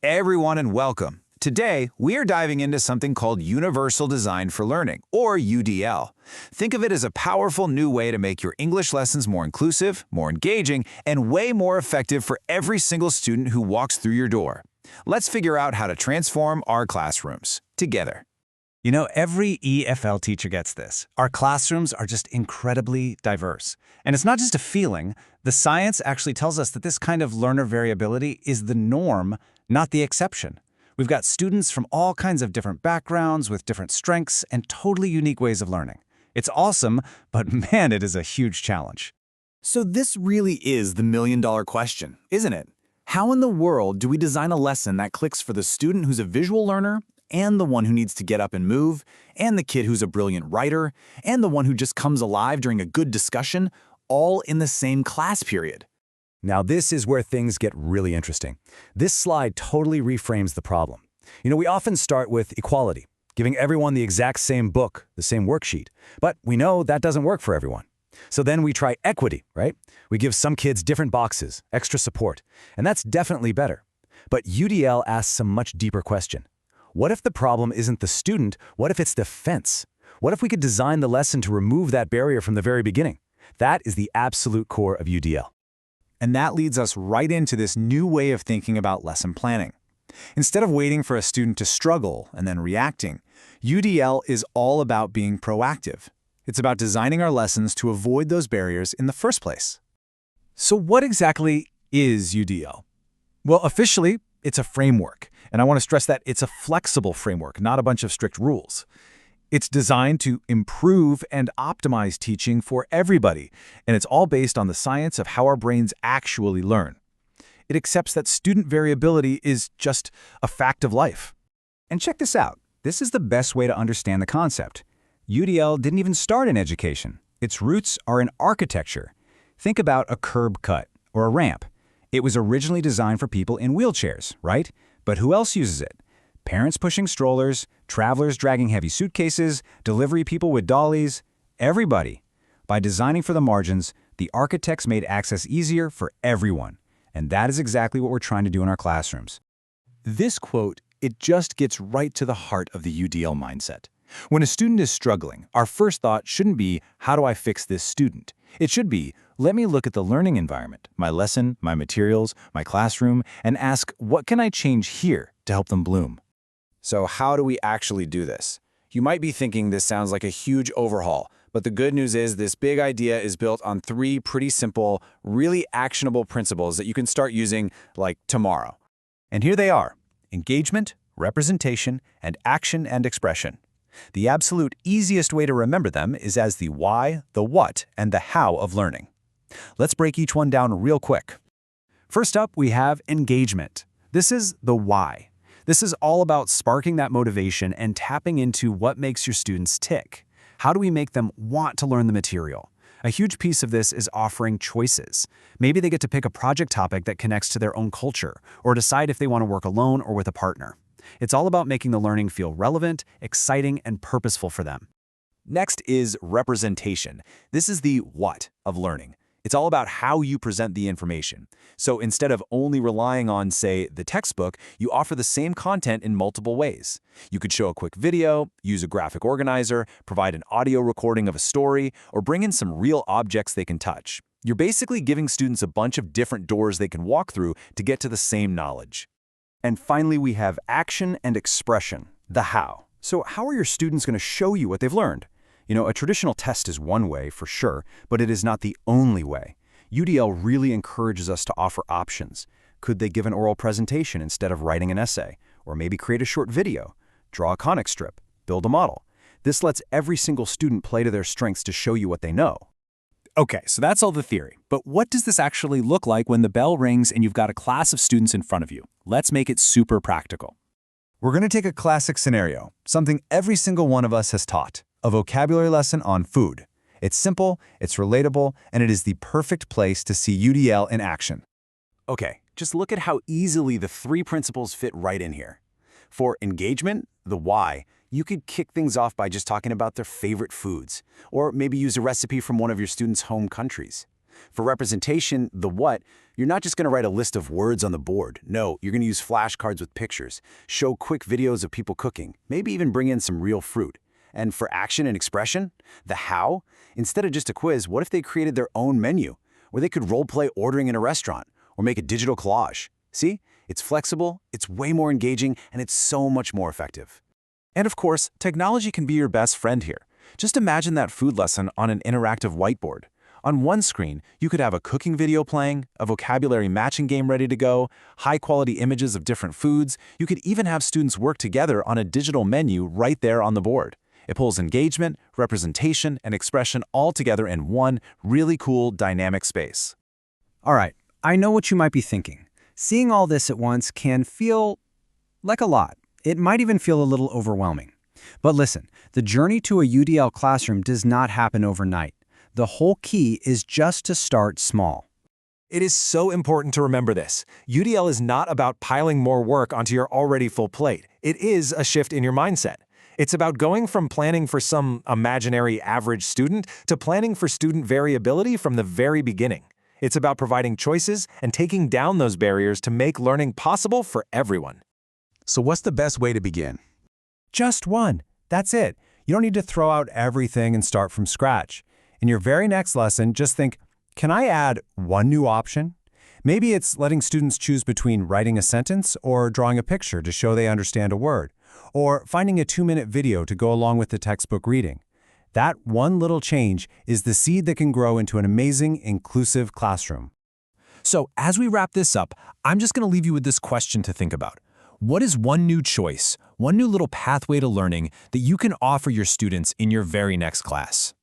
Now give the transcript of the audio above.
everyone, and welcome. Today, we are diving into something called Universal Design for Learning, or UDL. Think of it as a powerful new way to make your English lessons more inclusive, more engaging, and way more effective for every single student who walks through your door. Let's figure out how to transform our classrooms together. You know, every EFL teacher gets this. Our classrooms are just incredibly diverse. And it's not just a feeling. The science actually tells us that this kind of learner variability is the norm, not the exception. We've got students from all kinds of different backgrounds with different strengths and totally unique ways of learning. It's awesome, but man, it is a huge challenge. So this really is the million-dollar question, isn't it? How in the world do we design a lesson that clicks for the student who's a visual learner, and the one who needs to get up and move, and the kid who's a brilliant writer, and the one who just comes alive during a good discussion, all in the same class period? Now this is where things get really interesting. This slide totally reframes the problem. You know, we often start with equality, giving everyone the exact same book, the same worksheet. But we know that doesn't work for everyone. So then we try equity, right? We give some kids different boxes, extra support, and that's definitely better. But UDL asks a much deeper question. What if the problem isn't the student? What if it's the fence? What if we could design the lesson to remove that barrier from the very beginning? That is the absolute core of UDL. And that leads us right into this new way of thinking about lesson planning. Instead of waiting for a student to struggle and then reacting, UDL is all about being proactive. It's about designing our lessons to avoid those barriers in the first place. So what exactly is UDL? Well, officially, it's a framework. And I want to stress that it's a flexible framework, not a bunch of strict rules. It's designed to improve and optimize teaching for everybody, and it's all based on the science of how our brains actually learn. It accepts that student variability is just a fact of life. And check this out. This is the best way to understand the concept. UDL didn't even start in education. Its roots are in architecture. Think about a curb cut or a ramp. It was originally designed for people in wheelchairs, right? But who else uses it? Parents pushing strollers, travelers dragging heavy suitcases, delivery people with dollies, everybody. By designing for the margins, the architects made access easier for everyone. And that is exactly what we're trying to do in our classrooms. This quote, it just gets right to the heart of the UDL mindset. When a student is struggling, our first thought shouldn't be, how do I fix this student? It should be, let me look at the learning environment, my lesson, my materials, my classroom, and ask, what can I change here to help them bloom? So how do we actually do this? You might be thinking this sounds like a huge overhaul, but the good news is this big idea is built on 3 pretty simple, really actionable principles that you can start using like tomorrow. And here they are: engagement, representation, and action and expression. The absolute easiest way to remember them is as the why, the what, and the how of learning. Let's break each one down real quick. First up, we have engagement. This is the why. This is all about sparking that motivation and tapping into what makes your students tick. How do we make them want to learn the material? A huge piece of this is offering choices. Maybe they get to pick a project topic that connects to their own culture, or decide if they want to work alone or with a partner. It's all about making the learning feel relevant, exciting, and purposeful for them. Next is representation. This is the what of learning. It's all about how you present the information. So instead of only relying on, say, the textbook, you offer the same content in multiple ways. You could show a quick video, use a graphic organizer, provide an audio recording of a story, or bring in some real objects they can touch. You're basically giving students a bunch of different doors they can walk through to get to the same knowledge. And finally, we have action and expression, the how. So how are your students going to show you what they've learned? You know, a traditional test is one way, for sure, but it is not the only way. UDL really encourages us to offer options. Could they give an oral presentation instead of writing an essay? Or maybe create a short video, draw a comic strip, build a model? This lets every single student play to their strengths to show you what they know. Okay, so that's all the theory. But what does this actually look like when the bell rings and you've got a class of students in front of you? Let's make it super practical. We're going to take a classic scenario, something every single one of us has taught, a vocabulary lesson on food. It's simple, it's relatable, and it is the perfect place to see UDL in action. Okay, just look at how easily the 3 principles fit right in here. For engagement, the why, you could kick things off by just talking about their favorite foods, or maybe use a recipe from one of your students' home countries. For representation, the what, you're not just going to write a list of words on the board. No, you're going to use flashcards with pictures, show quick videos of people cooking, maybe even bring in some real fruit. And for action and expression, the how, instead of just a quiz, what if they created their own menu? Or they could role-play ordering in a restaurant, or make a digital collage. See? It's flexible, it's way more engaging, and it's so much more effective. And of course, technology can be your best friend here. Just imagine that food lesson on an interactive whiteboard. On one screen, you could have a cooking video playing, a vocabulary matching game ready to go, high-quality images of different foods. You could even have students work together on a digital menu right there on the board. It pulls engagement, representation, and expression all together in one really cool, dynamic space. All right, I know what you might be thinking. Seeing all this at once can feel like a lot. It might even feel a little overwhelming. But listen, the journey to a UDL classroom does not happen overnight. The whole key is just to start small. It is so important to remember this. UDL is not about piling more work onto your already full plate. It is a shift in your mindset. It's about going from planning for some imaginary average student to planning for student variability from the very beginning. It's about providing choices and taking down those barriers to make learning possible for everyone. So what's the best way to begin? Just one. That's it. You don't need to throw out everything and start from scratch. In your very next lesson, just think, can I add one new option? Maybe it's letting students choose between writing a sentence or drawing a picture to show they understand a word, or finding a 2-minute video to go along with the textbook reading. That one little change is the seed that can grow into an amazing, inclusive classroom. So as we wrap this up, I'm just going to leave you with this question to think about. What is one new choice, one new little pathway to learning that you can offer your students in your very next class?